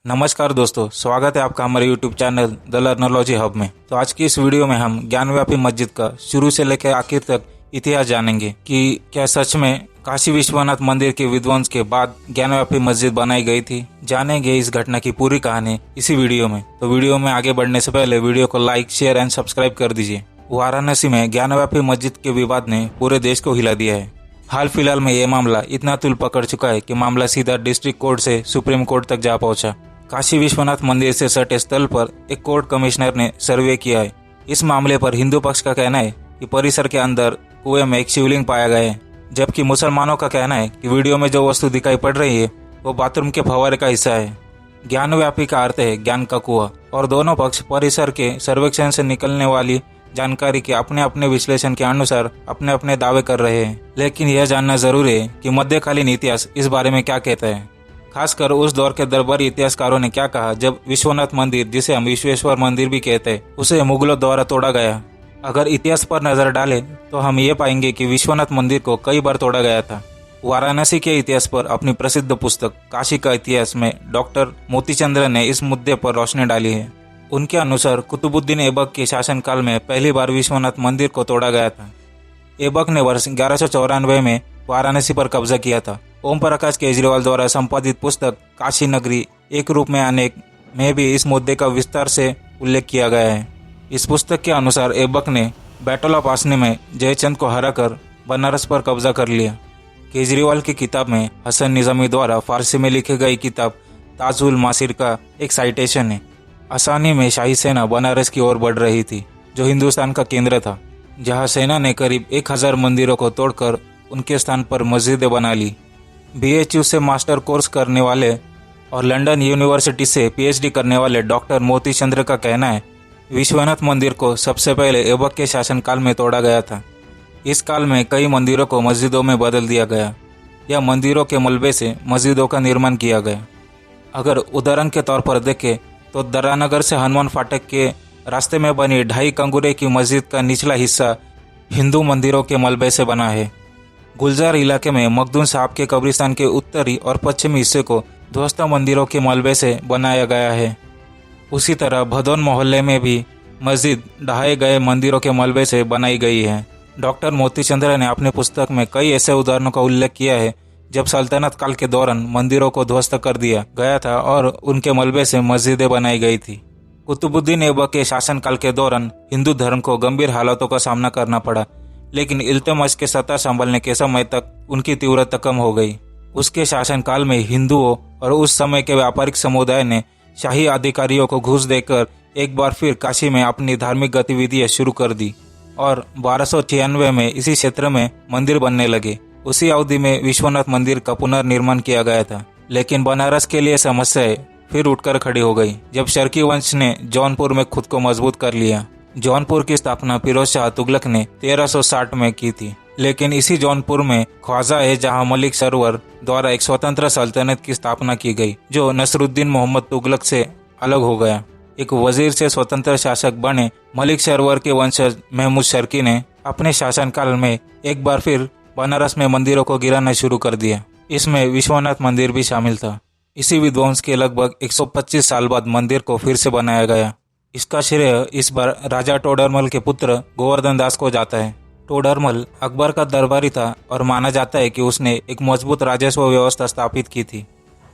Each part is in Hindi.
नमस्कार दोस्तों, स्वागत है आपका हमारे YouTube चैनल द लर्नोलॉजी हब में। तो आज की इस वीडियो में हम ज्ञानव्यापी मस्जिद का शुरू से लेकर आखिर तक इतिहास जानेंगे कि क्या सच में काशी विश्वनाथ मंदिर के विध्वंस के बाद ज्ञानव्यापी मस्जिद बनाई गई थी। जानेंगे इस घटना की पूरी कहानी इसी वीडियो में। तो वीडियो में आगे बढ़ने से पहले वीडियो को लाइक, शेयर एंड सब्सक्राइब कर दीजिए। वाराणसी में ज्ञानव्यापी मस्जिद के विवाद ने पूरे देश को हिला दिया है। हाल फिलहाल में ये मामला इतना तूल पकड़ चुका है कि मामला सीधा डिस्ट्रिक्ट कोर्ट से सुप्रीम कोर्ट तक जा पहुंचा। काशी विश्वनाथ मंदिर से सटे स्थल पर एक कोर्ट कमिश्नर ने सर्वे किया है। इस मामले पर हिंदू पक्ष का कहना है कि परिसर के अंदर कुएं में एक शिवलिंग पाया गया है, जबकि मुसलमानों का कहना है कि वीडियो में जो वस्तु दिखाई पड़ रही है वो बाथरूम के फव्वारे का हिस्सा है। ज्ञानव्यापी का अर्थ है ज्ञान का कुआं, और दोनों पक्ष परिसर के सर्वेक्षण से निकलने वाली जानकारी के अपने अपने विश्लेषण के अनुसार अपने अपने दावे कर रहे हैं। लेकिन यह जानना जरूरी है कि मध्यकालीन इतिहास इस बारे में क्या कहता है, खासकर उस दौर के दरबारी इतिहासकारों ने क्या कहा जब विश्वनाथ मंदिर, जिसे हम विश्वेश्वर मंदिर भी कहते हैं, उसे मुगलों द्वारा तोड़ा गया। अगर इतिहास पर नजर डालें तो हम ये पाएंगे कि विश्वनाथ मंदिर को कई बार तोड़ा गया था। वाराणसी के इतिहास पर अपनी प्रसिद्ध पुस्तक काशी का इतिहास में डॉक्टर मोतीचंद्र ने इस मुद्दे पर रोशनी डाली है। उनके अनुसार कुतुबुद्दीन ऐबक के शासनकाल में पहली बार विश्वनाथ मंदिर को तोड़ा गया था। ऐबक ने वर्ष 1194 में वाराणसी पर कब्जा किया था। ओम प्रकाश केजरीवाल द्वारा संपादित पुस्तक काशी नगरी एक रूप में अनेक में भी इस मुद्दे का विस्तार से उल्लेख किया गया है। इस पुस्तक के अनुसार ऐबक ने बैटल ऑफ आसनी में जयचंद को हराकर बनारस पर कब्जा कर लिया। केजरीवाल की किताब में हसन निजामी द्वारा फारसी में लिखी गई किताब ताजुल मासिर का एक साइटेशन है। आसानी में शाही सेना बनारस की ओर बढ़ रही थी, जो हिंदुस्तान का केंद्र था, जहां सेना ने करीब 1000 मंदिरों को तोड़कर उनके स्थान पर मस्जिदें बना ली। BHU से मास्टर कोर्स करने वाले और लंदन यूनिवर्सिटी से PhD करने वाले डॉक्टर मोतीचंद्र का कहना है विश्वनाथ मंदिर को सबसे पहले ऐबक के शासनकाल में तोड़ा गया था। इस काल में कई मंदिरों को मस्जिदों में बदल दिया गया या मंदिरों के मलबे से मस्जिदों का निर्माण किया गया। अगर उदाहरण के तौर पर देखें तो दरानगर से हनुमान फाटक के रास्ते में बनी 2.5 कंगुरे की मस्जिद का निचला हिस्सा हिंदू मंदिरों के मलबे से बना है। गुलजार इलाके में मखदूम साहब के कब्रिस्तान के उत्तरी और पश्चिमी हिस्से को ध्वस्त मंदिरों के मलबे से बनाया गया है। उसी तरह भदौन मोहल्ले में भी मस्जिद ढहाए गए मंदिरों के मलबे से बनाई गई है। डॉक्टर मोतीचंद्र ने अपनी पुस्तक में कई ऐसे उदाहरणों का उल्लेख किया है जब सल्तनत काल के दौरान मंदिरों को ध्वस्त कर दिया गया था और उनके मलबे से मस्जिदें बनाई गई थी। कुतुबुद्दीन ऐबक के शासनकाल के दौरान हिंदू धर्म को गंभीर हालातों का सामना करना पड़ा, लेकिन इल्तुतमिश के सत्ता संभालने के समय तक उनकी तीव्रता कम हो गई। उसके शासनकाल में हिंदुओं और उस समय के व्यापारिक समुदाय ने शाही अधिकारियों को घूस देकर एक बार फिर काशी में अपनी धार्मिक गतिविधियां शुरू कर दी और 1296 में इसी क्षेत्र में मंदिर बनने लगे। उसी अवधि में विश्वनाथ मंदिर का पुनर्निर्माण किया गया था, लेकिन बनारस के लिए समस्याएं फिर उठकर खड़ी हो गई जब शर्की वंश ने जौनपुर में खुद को मजबूत कर लिया। जौनपुर की स्थापना फिरोज शाह तुगलक ने 1360 में की थी, लेकिन इसी जौनपुर में ख्वाजा है जहां मलिक सरवर द्वारा एक स्वतंत्र सल्तनत की स्थापना की गई, जो नसरुद्दीन मोहम्मद तुगलक से अलग हो गया। एक वजीर से स्वतंत्र शासक बने मलिक सरवर के वंशज महमूद शर्की ने अपने शासनकाल में एक बार फिर बनारस में मंदिरों को गिराना शुरू कर दिया। इसमें विश्वनाथ मंदिर भी शामिल था। इसी विध्वंस के लगभग 125 साल बाद मंदिर को फिर से बनाया गया। इसका श्रेय इस बार राजा टोडरमल के पुत्र गोवर्धन दास को जाता है। टोडरमल अकबर का दरबारी था और माना जाता है कि उसने एक मजबूत राजस्व व्यवस्था स्थापित की थी।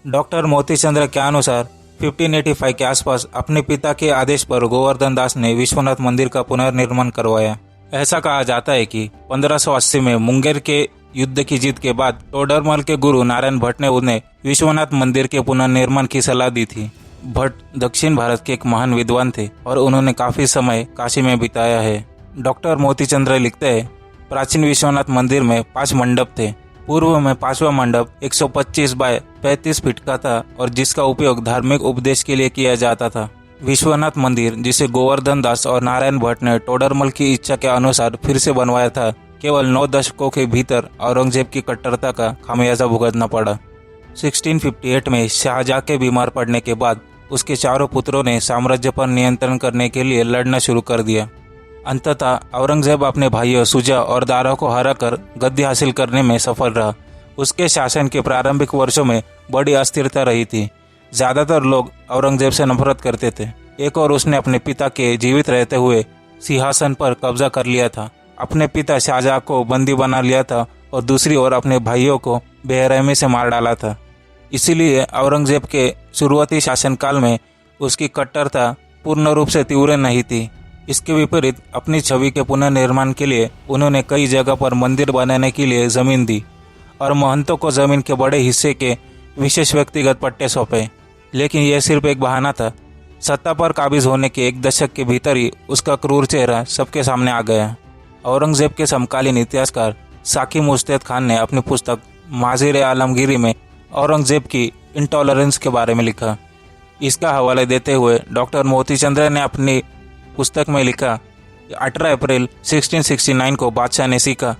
डॉक्टर मोतीचंद्र के अनुसार 1585 के आसपास अपने पिता के आदेश पर गोवर्धन दास ने विश्वनाथ मंदिर का पुनर्निर्माण करवाया। ऐसा कहा जाता है कि 1580 में मुंगेर के युद्ध की जीत के बाद टोडरमल के गुरु नारायण भट्ट ने उन्हें विश्वनाथ मंदिर के पुनर्निर्माण की सलाह दी थी। भट्ट दक्षिण भारत के एक महान विद्वान थे और उन्होंने काफी समय काशी में बिताया है। डॉक्टर मोतीचंद्र लिखते हैं, प्राचीन विश्वनाथ मंदिर में 5 मंडप थे। पूर्व में 5वां मंडप 125 बाय 35 फीट का था और जिसका उपयोग धार्मिक उपदेश के लिए किया जाता था। विश्वनाथ मंदिर, जिसे गोवर्धन दास और नारायण भट्ट ने टोडरमल की इच्छा के अनुसार फिर से बनवाया था, केवल 9 दशकों के भीतर औरंगजेब की कट्टरता का खामियाजा भुगतना पड़ा। 1658 में शाहजहां के बीमार पड़ने के बाद उसके चारों पुत्रों ने साम्राज्य पर नियंत्रण करने के लिए लड़ना शुरू कर दिया। अंततः औरंगजेब अपने भाइयों शुजा और दारा को हराकर गद्दी हासिल करने में सफल रहा। उसके शासन के प्रारंभिक वर्षों में बड़ी अस्थिरता रही थी। ज़्यादातर लोग औरंगजेब से नफरत करते थे। एक और उसने अपने पिता के जीवित रहते हुए सिंहासन पर कब्जा कर लिया था, अपने पिता शाहजहां को बंदी बना लिया था और दूसरी ओर अपने भाइयों को बेरहमी से मार डाला था। इसीलिए औरंगजेब के शुरुआती शासनकाल में उसकी कट्टरता पूर्ण रूप से तीव्र नहीं थी। इसके विपरीत अपनी छवि के पुनर्निर्माण के लिए उन्होंने कई जगह पर मंदिर बनाने के लिए जमीन दी और महंतों को जमीन के बड़े हिस्से के विशेष व्यक्तिगत पट्टे सौंपे। लेकिन यह सिर्फ एक बहाना था। सत्ता पर काबिज होने के एक दशक के भीतर ही उसका क्रूर चेहरा सबके सामने आ गया। औरंगजेब के समकालीन इतिहासकार साकी मुस्तैद खान ने अपनी पुस्तक माजिर आलमगीरी में औरंगजेब की इंटॉलरेंस के बारे में लिखा। इसका हवाला देते हुए डॉक्टर मोती चंद्र ने अपनी पुस्तक में लिखा, 18 अप्रैल 1669 को बादशाह ने सीखा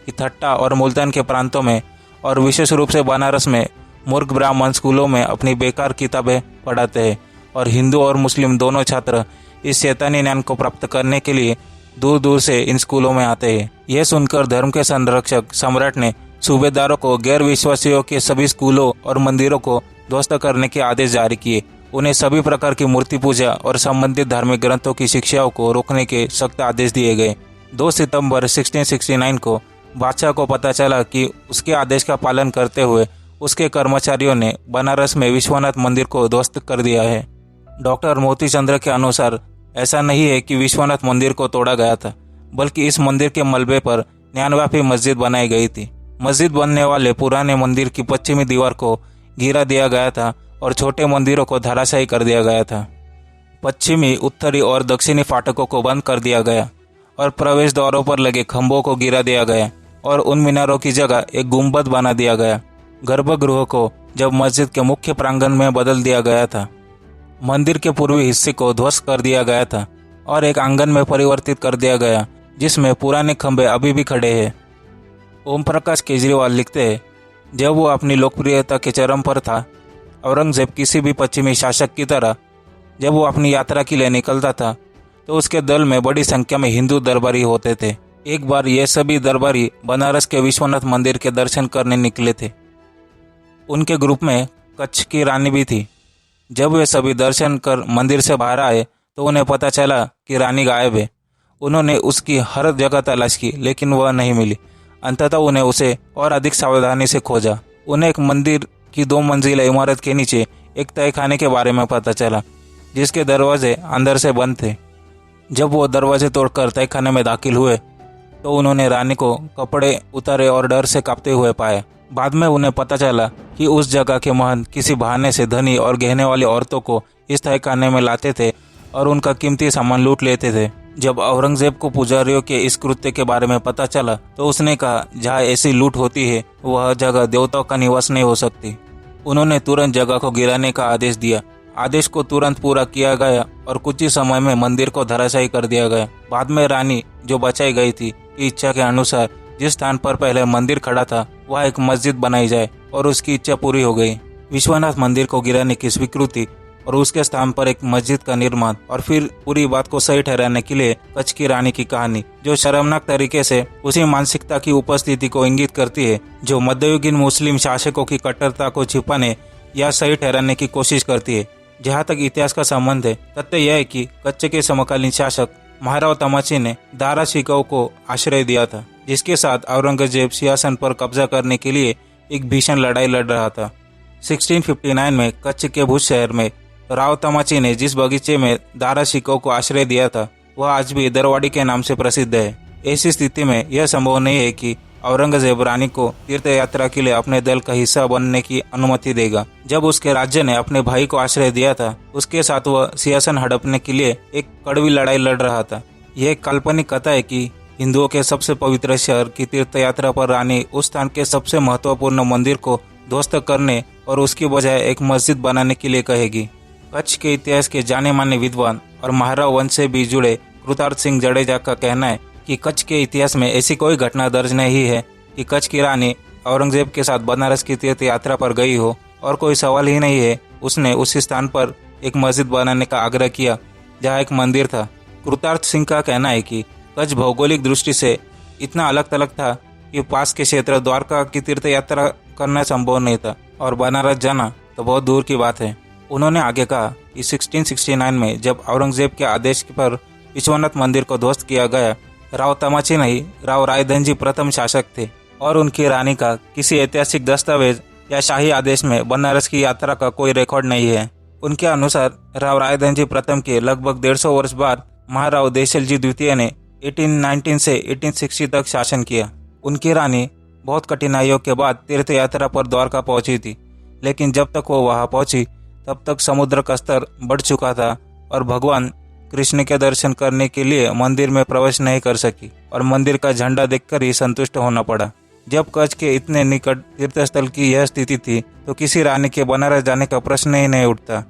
कि ठट्टा और मुल्तान के प्रांतों में और विशेष रूप से बनारस में मूर्ख ब्राह्मण स्कूलों में अपनी बेकार किताबें पढ़ाते हैं और हिंदू और मुस्लिम दोनों छात्र इस शैतानी ज्ञान को प्राप्त करने के लिए दूर दूर से इन स्कूलों में आते हैं। यह सुनकर धर्म के संरक्षक सम्राट ने सूबेदारों को गैर विश्वासियों के सभी स्कूलों और मंदिरों को ध्वस्त करने के आदेश जारी किए। उन्हें सभी प्रकार की मूर्ति पूजा और संबंधित धार्मिक ग्रंथों की शिक्षाओं को रोकने के सख्त आदेश दिए गए। 2 सितंबर 1669 को बादशाह को पता चला कि उसके आदेश का पालन करते हुए उसके कर्मचारियों ने बनारस में विश्वनाथ मंदिर को ध्वस्त कर दिया है। डॉक्टर मोती चंद्र के अनुसार ऐसा नहीं है कि विश्वनाथ मंदिर को तोड़ा गया था, बल्कि इस मंदिर के मलबे पर ज्ञानव्यापी मस्जिद बनाई गई थी। मस्जिद बनने वाले पुराने मंदिर की पश्चिमी दीवार को गिरा दिया गया था और छोटे मंदिरों को धराशायी कर दिया गया था। पश्चिमी, उत्तरी और दक्षिणी फाटकों को बंद कर दिया गया और प्रवेश द्वारों पर लगे खंभों को गिरा दिया गया और उन मीनारों की जगह एक गुंबद बना दिया गया। गर्भगृह को जब मस्जिद के मुख्य प्रांगण में बदल दिया गया था, मंदिर के पूर्वी हिस्से को ध्वस्त कर दिया गया था और एक आंगन में परिवर्तित कर दिया गया जिसमें पुराने खंभे अभी भी खड़े हैं। ओम प्रकाश केजरीवाल लिखते हैं, जब वो अपनी लोकप्रियता के चरम पर था, औरंगजेब किसी भी पश्चिमी शासक की तरह जब वो अपनी यात्रा के लिए निकलता था तो उसके दल में बड़ी संख्या में हिंदू दरबारी होते थे। एक बार ये सभी दरबारी बनारस के विश्वनाथ मंदिर के दर्शन करने निकले थे। उनके ग्रुप में कच्छ की रानी भी थी। जब वे सभी दर्शन कर मंदिर से बाहर आए तो उन्हें पता चला कि रानी गायब है। उन्होंने उसकी हर जगह तलाश की लेकिन वह नहीं मिली। अंततः उन्हें उसे और अधिक सावधानी से खोजा। उन्हें एक मंदिर की 2 मंजिला इमारत के नीचे एक तहखाने के बारे में पता चला जिसके दरवाजे अंदर से बंद थे। जब वो दरवाजे तोड़कर तहखाने में दाखिल हुए तो उन्होंने रानी को कपड़े उतारे और डर से कांपते हुए पाया। बाद में उन्हें पता चला कि उस जगह के महंत किसी बहाने से धनी और गहने वाली औरतों को इस तहखाने में लाते थे और उनका कीमती सामान लूट लेते थे। जब औरंगजेब को पुजारियों के इस कृत्य के बारे में पता चला तो उसने कहा, जहाँ ऐसी लूट होती है वह जगह देवताओं का निवास नहीं हो सकती। उन्होंने तुरंत जगह को गिराने का आदेश दिया। आदेश को तुरंत पूरा किया गया और कुछ ही समय में मंदिर को धराशायी कर दिया गया। बाद में रानी, जो बचाई गई थी, की इच्छा के अनुसार जिस स्थान पर पहले मंदिर खड़ा था वह एक मस्जिद बनाई जाए और उसकी इच्छा पूरी हो गई। विश्वनाथ मंदिर को गिराने की स्वीकृति और उसके स्थान पर एक मस्जिद का निर्माण और फिर पूरी बात को सही ठहराने के लिए कच्छ की रानी की कहानी, जो शर्मनाक तरीके से उसी मानसिकता की उपस्थिति को इंगित करती है जो मध्ययुगीन मुस्लिम शासकों की कट्टरता को छिपाने या सही ठहराने की कोशिश करती है। जहाँ तक इतिहास का संबंध है, तथ्य यह है कि कच्छ के समकालीन शासक महाराव तमाची ने दारा शिकोह को आश्रय दिया था, जिसके साथ औरंगजेब सिंहासन पर कब्जा करने के लिए एक भीषण लड़ाई लड़ रहा था। 1659 में कच्छ के भुज शहर में राव तमाची ने जिस बगीचे में दारा शिकोह को आश्रय दिया था वह आज भी दरवाड़ी के नाम से प्रसिद्ध है। ऐसी स्थिति में यह संभव नहीं है कि औरंगजेब रानी को तीर्थ यात्रा के लिए अपने दल का हिस्सा बनने की अनुमति देगा। जब उसके राज्य ने अपने भाई को आश्रय दिया था, उसके साथ वह सिंहासन हड़पने के लिए एक कड़वी लड़ाई लड़ रहा था। यह एक काल्पनिक कथा है कि हिंदुओं के सबसे पवित्र शहर की तीर्थ यात्रा पर रानी उस स्थान के सबसे महत्वपूर्ण मंदिर को ध्वस्त करने और उसकी बजाय एक मस्जिद बनाने के लिए कहेगी। कच्छ के इतिहास के जाने माने विद्वान और महाराव वंश से भी जुड़े कृतार्थ सिंह जडेजा का कहना है कि कच्छ के इतिहास में ऐसी कोई घटना दर्ज नहीं है कि कच्छ की रानी औरंगजेब के साथ बनारस की तीर्थ यात्रा पर गई हो, और कोई सवाल ही नहीं है उसने उस स्थान पर एक मस्जिद बनाने का आग्रह किया जहाँ एक मंदिर था। कृतार्थ सिंह का कहना है कि कच्छ भौगोलिक दृष्टि से इतना अलग थलग था कि पास के क्षेत्र द्वारका की तीर्थ यात्रा करना संभव नहीं था और बनारस जाना तो बहुत दूर की बात है। उन्होंने आगे कहा कि 1669 में जब औरंगजेब के आदेश पर विश्वनाथ मंदिर को ध्वस्त किया गया, राव तमाची नहीं, राव रायधनजी प्रथम शासक थे और उनकी रानी का किसी ऐतिहासिक दस्तावेज या शाही आदेश में बनारस की यात्रा का कोई रिकॉर्ड नहीं है। उनके अनुसार राव रायधनजी प्रथम के लगभग 150 वर्ष बाद महाराव देशलजी द्वितीय ने 1819 से 1860 तक शासन किया। उनकी रानी बहुत कठिनाइयों के बाद तीर्थ यात्रा पर द्वारका पहुंची थी, लेकिन जब तक वो वहां पहुंची तब तक समुद्र का स्तर बढ़ चुका था और भगवान कृष्ण के दर्शन करने के लिए मंदिर में प्रवेश नहीं कर सकी और मंदिर का झंडा देखकर ही संतुष्ट होना पड़ा। जब कच्छ के इतने निकट तीर्थस्थल की यह स्थिति थी तो किसी रानी के बनारस जाने का प्रश्न ही नहीं उठता।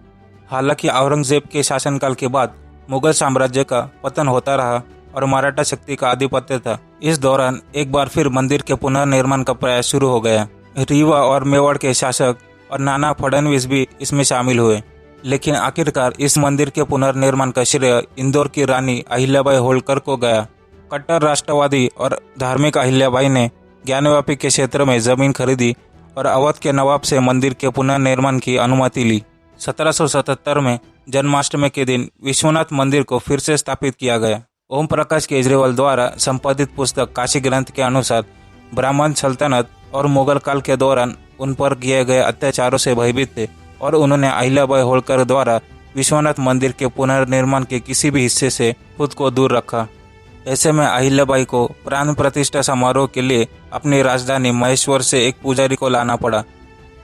हालांकि औरंगजेब के शासनकाल के बाद मुगल साम्राज्य का पतन होता रहा और मराठा शक्ति का आधिपत्य था। इस दौरान एक बार फिर मंदिर के पुनर्निर्माण का प्रयास शुरू हो गया। रीवा और मेवाड़ के शासक और नाना फडणवीस भी इसमें शामिल हुए, लेकिन आखिरकार इस मंदिर के पुनर्निर्माण का श्रेय इंदौर की रानी अहिल्याबाई होलकर को गया। कट्टर राष्ट्रवादी और धार्मिक अहिल्याबाई ने ज्ञानव्यापी के क्षेत्र में जमीन खरीदी और अवध के नवाब से मंदिर के पुनर्निर्माण की अनुमति ली। 1777 में जन्माष्टमी के दिन विश्वनाथ मंदिर को फिर से स्थापित किया गया। ओम प्रकाश केजरीवाल द्वारा संपादित पुस्तक काशी ग्रंथ के अनुसार ब्राह्मण सल्तनत और मुगल काल के दौरान उन पर किए गए अत्याचारों से भयभीत थे और उन्होंने अहिल्याबाई होलकर द्वारा विश्वनाथ मंदिर के पुनर्निर्माण के किसी भी हिस्से से खुद को दूर रखा। ऐसे में अहिल्याबाई को प्राण प्रतिष्ठा समारोह के लिए अपनी राजधानी महेश्वर से एक पुजारी को लाना पड़ा।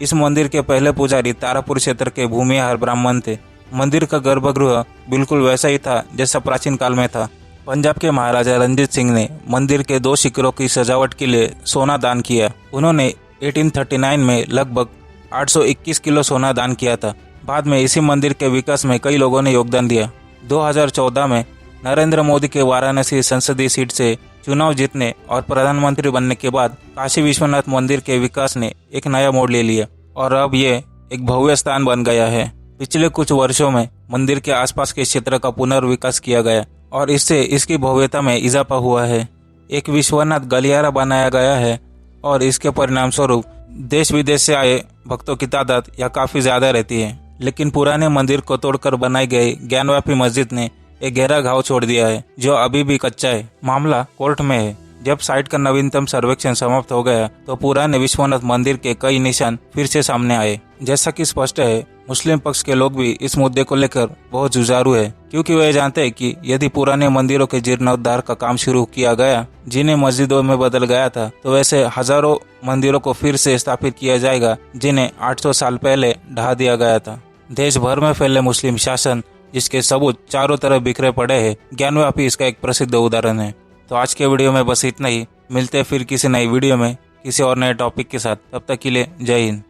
इस मंदिर के पहले पुजारी तारापुर क्षेत्र के भूमिहार ब्राह्मण थे। मंदिर का गर्भगृह बिल्कुल वैसा ही था जैसा प्राचीन काल में था। पंजाब के महाराजा रंजीत सिंह ने मंदिर के 2 शिखरों की सजावट के लिए सोना दान किया। उन्होंने 1839 में लगभग 821 किलो सोना दान किया था। बाद में इसी मंदिर के विकास में कई लोगों ने योगदान दिया। 2014 में नरेंद्र मोदी के वाराणसी संसदीय सीट से चुनाव जीतने और प्रधानमंत्री बनने के बाद काशी विश्वनाथ मंदिर के विकास ने एक नया मोड़ ले लिया और अब ये एक भव्य स्थान बन गया है। पिछले कुछ वर्षों में मंदिर के आसपास के क्षेत्र का पुनर्विकास किया गया और इससे इसकी भव्यता में इजाफा हुआ है। एक विश्वनाथ गलियारा बनाया गया है और इसके परिणाम स्वरूप देश विदेश से आए भक्तों की तादाद यहाँ काफी ज्यादा रहती है। लेकिन पुराने मंदिर को तोड़कर बनाई गई ज्ञानव्यापी मस्जिद ने एक गहरा घाव छोड़ दिया है जो अभी भी कच्चा है। मामला कोर्ट में है। जब साइट का नवीनतम सर्वेक्षण समाप्त हो गया तो पुराने विश्वनाथ मंदिर के कई निशान फिर से सामने आए। जैसा कि स्पष्ट है, मुस्लिम पक्ष के लोग भी इस मुद्दे को लेकर बहुत जुझारू है, क्योंकि वे जानते हैं कि यदि पुराने मंदिरों के जीर्णोद्धार का काम शुरू किया गया जिन्हें मस्जिदों में बदल गया था, तो वैसे हजारों मंदिरों को फिर से स्थापित किया जाएगा जिन्हें 800 साल पहले ढहा दिया गया था। देश भर में फैले मुस्लिम शासन जिसके सबूत चारों तरफ बिखरे पड़े हैं, ज्ञानव्यापी इसका एक प्रसिद्ध उदाहरण है। तो आज के वीडियो में बस इतना ही। मिलते हैं फिर किसी नई वीडियो में किसी और नए टॉपिक के साथ। तब तक के लिए जय हिंद।